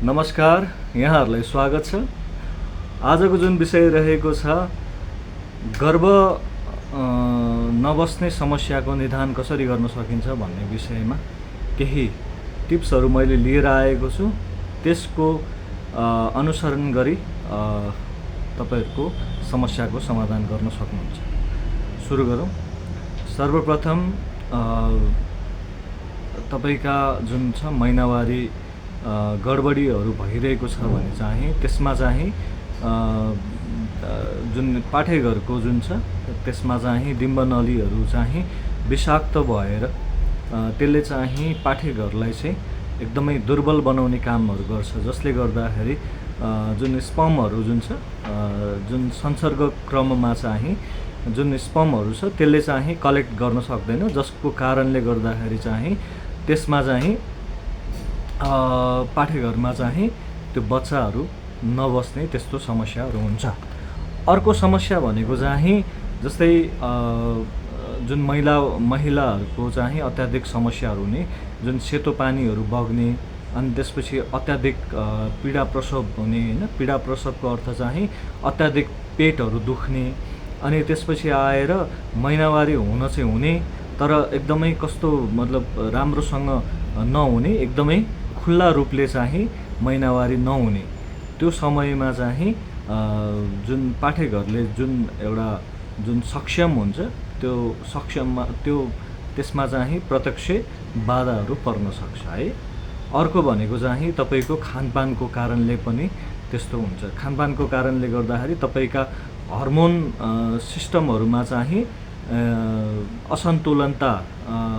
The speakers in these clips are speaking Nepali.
नमस्कार, यहाँहरूलाई स्वागत छ। आजको जुन विषय रहेको छ गर्भ नबस्ने समस्याको निदान कसरी गर्न सकिन्छ भन्ने विषयमा केही टिप्सहरू मैले लिएर आएको छु। त्यसको अनुसरण गरी तपाईहरुको समस्याको समाधान गर्न सक्नुहुन्छ। सुरु गरौँ। सर्वप्रथम तपाईका जुन छ महिनावारी गडबडीहरू भइरहेको छ भने चाहिँ त्यसमा चाहिँ जुन पाठेघरको जुन छ त्यसमा चाहिँ डिम्बनलीहरू चाहिँ विषाक्त भएर त्यसले चाहिँ पाठेघरलाई चाहिँ एकदमै दुर्बल बनाउने कामहरू गर्छ, जसले गर्दाखेरि जुन स्पर्महरू जुन छ जुन संसर्ग क्रममा चाहिँ जुन स्पर्महरू छ त्यसले चाहिँ कलेक्ट गर्न सक्दैन, जसको कारणले गर्दाखेरि चाहिँ त्यसमा चाहिँ पाठेघरमा चाहिँ त्यो बच्चाहरू नबस्ने त्यस्तो समस्याहरू हुन्छ। अर्को समस्या भनेको चाहिँ जस्तै जुन महिलाहरूको चाहिँ अत्याधिक समस्याहरू हुने, जुन सेतो पानीहरू बग्ने, अनि त्यसपछि अत्याधिक पीडा प्रसव हुने हैन। पीडा प्रसवको अर्थ चाहिँ अत्याधिक पेटहरू दुख्ने, अनि त्यसपछि आएर महिनावारी हुन चाहिँ हुने तर एकदमै कस्तो मतलब राम्रोसँग नहुने, एकदमै खुल्ला रूपले चाहिँ महिनावारी नहुने, त्यो समयमा चाहिँ जुन पाठेघरले जुन एउटा जुन सक्षम हुन्छ त्यो सक्षममा त्यसमा चाहिँ प्रत्यक्ष बाधाहरू पर्न सक्छ है। अर्को भनेको चाहिँ तपाईको खानपानको कारणले पनि त्यस्तो हुन्छ। खानपानको कारणले गर्दाखेरि तपाईका हर्मोन सिस्टमहरुमा चाहिँ असन्तुलनता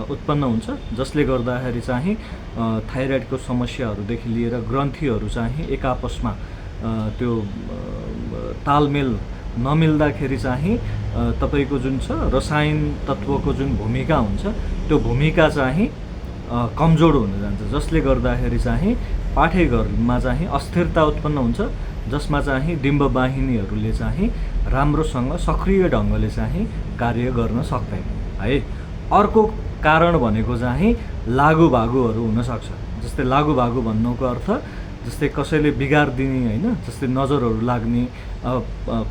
उत्पन्न हुन्छ, जसले गर्दाखेरि चाहिँ थाइरोइडको समस्याहरूदेखि लिएर ग्रन्थीहरू चाहिँ एक आपसमा त्यो तालमेल नमिल्दाखेरि चाहिँ तपाईको जुन छ रसायन तत्त्वको जुन भूमिका हुन्छ त्यो भूमिका चाहिँ कमजोर हुन जान्छ, जसले गर्दाखेरि चाहिँ पाठेघरमा चाहिँ अस्थिरता उत्पन्न हुन्छ, जसमा चाहिँ डिम्बवाहिनीहरूले चाहिँ राम्रोसँग सक्रिय ढङ्गले चाहिँ कार्य गर्न सक्दैन है। अर्को कारण भनेको चाहिँ लागुभागुहरू हुन सक्छ। जस्तै लागुभागु भन्नुको अर्थ जस्तै कसैले बिगार्दिने हैन, जस्तै नजरहरू लाग्ने,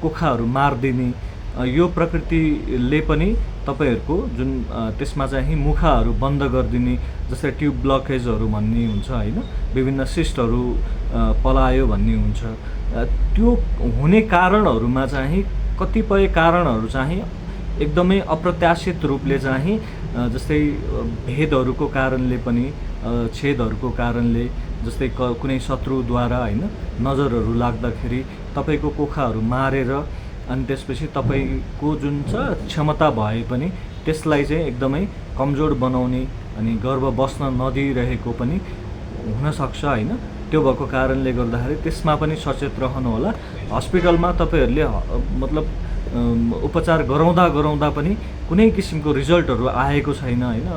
कोखाहरू मार्दिने, यो प्रकृतिले पनि तपाईहरुको जुन त्यसमा चाहिँ मुखाहरू बन्द गरिदिने, जस्तै ट्युब ब्लकेजहरू भन्ने हुन्छ हैन, विभिन्न सिस्टहरू पलायो भन्ने हुन्छ। त्यो हुने कारणहरूमा चाहिँ कतिपय कारणहरू चाहिँ एकदमै अप्रत्याशित रूपले चाहिँ जस्तै भेदहरूको कारणले पनि, छेदहरूको कारणले, जस्तै कुनै शत्रुद्वारा हैन नजरहरू लाग्दाखेरि तपाईको कोखाहरू मारेर अनि त्यसपछि तपाईको जुन छ क्षमता भए पनि त्यसलाई चाहिँ एकदमै कमजोर बनाउने अनि गर्भ बस्न नदिइरहेको पनि हुन सक्छ हैन। त्यो भएको कारणले गर्दाखेरि त्यसमा पनि सचेत रहनु होला। हस्पिटलमा तपाईहरुले मतलब उपचार गराउँदा पनि कुनै किसिमको रिजल्टहरू आएको छैन हैन,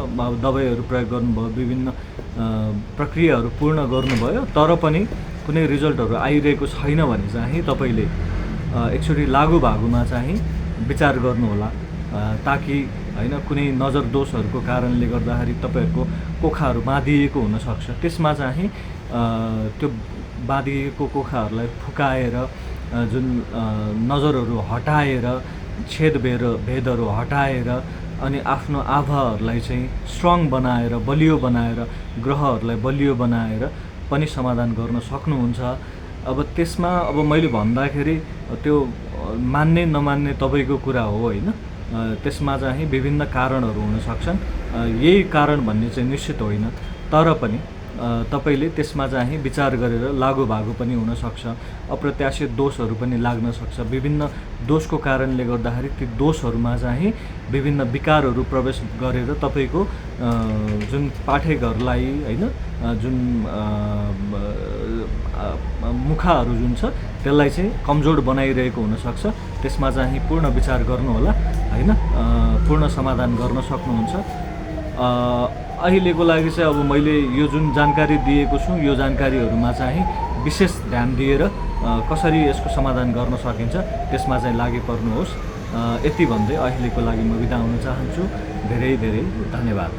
दबाईहरू प्रयोग गर्नुभयो, विभिन्न प्रक्रियाहरू पूर्ण गर्नुभयो तर पनि कुनै रिजल्टहरू आइरहेको छैन भने चाहिँ तपाईले एकचोटि लागुभागुमा चाहिँ विचार गर्नु होला, ताकि हैन कुनै नजर दोषहरूको कारणले गर्दाखेरि तपाईहरुको कोखाहरू बाँधिएको हुन सक्छ। त्यसमा चाहिँ त्यो बाँधिएको कोखाहरूलाई फुकाएर जुन नजरहरू हटाएर, भेदहरू हटाएर अनि आफ्नो आभाहरूलाई चाहिँ स्ट्रङ बनाएर, बलियो बनाएर, ग्रहहरूलाई बलियो बनाएर पनि समाधान गर्न सक्नुहुन्छ। अब त्यसमा अब मैले भन्दाखेरि त्यो मान्ने नमान्ने तपाईको कुरा हो हैन। त्यसमा चाहिँ विभिन्न कारणहरू हुन सक्छन्, यही कारण भन्ने चाहिँ निश्चित होइन, तर पनि तपाईले त्यसमा चाहिँ विचार गरेर लागुभागु पनि हुन सक्छ, अप्रत्याशित दोषहरू पनि लाग्न सक्छ। विभिन्न दोषको कारणले गर्दाखेरि ती दोषहरूमा चाहिँ विभिन्न विकारहरू प्रवेश गरेर तपाईको जुन पाठेघरलाई हैन जुन मुखाहरू जुन छ त्यसलाई चाहिँ कमजोर बनाइरहेको हुन सक्छ। त्यसमा चाहिँ पूर्ण विचार गर्नु होला हैन, पूर्ण समाधान गर्न सक्नुहुन्छ। अहिलेको लागि चाहिँ अब मैले यो जुन जानकारी दिएको छु यो जानकारीहरूमा चाहिँ विशेष ध्यान दिएर कसरी यसको समाधान गर्न सकिन्छ त्यसमा चाहिँ लागि पर्नुहोस्। यति भन्दै अहिलेको लागि म बिदा हुन चाहन्छु। धेरै धेरै धन्यवाद।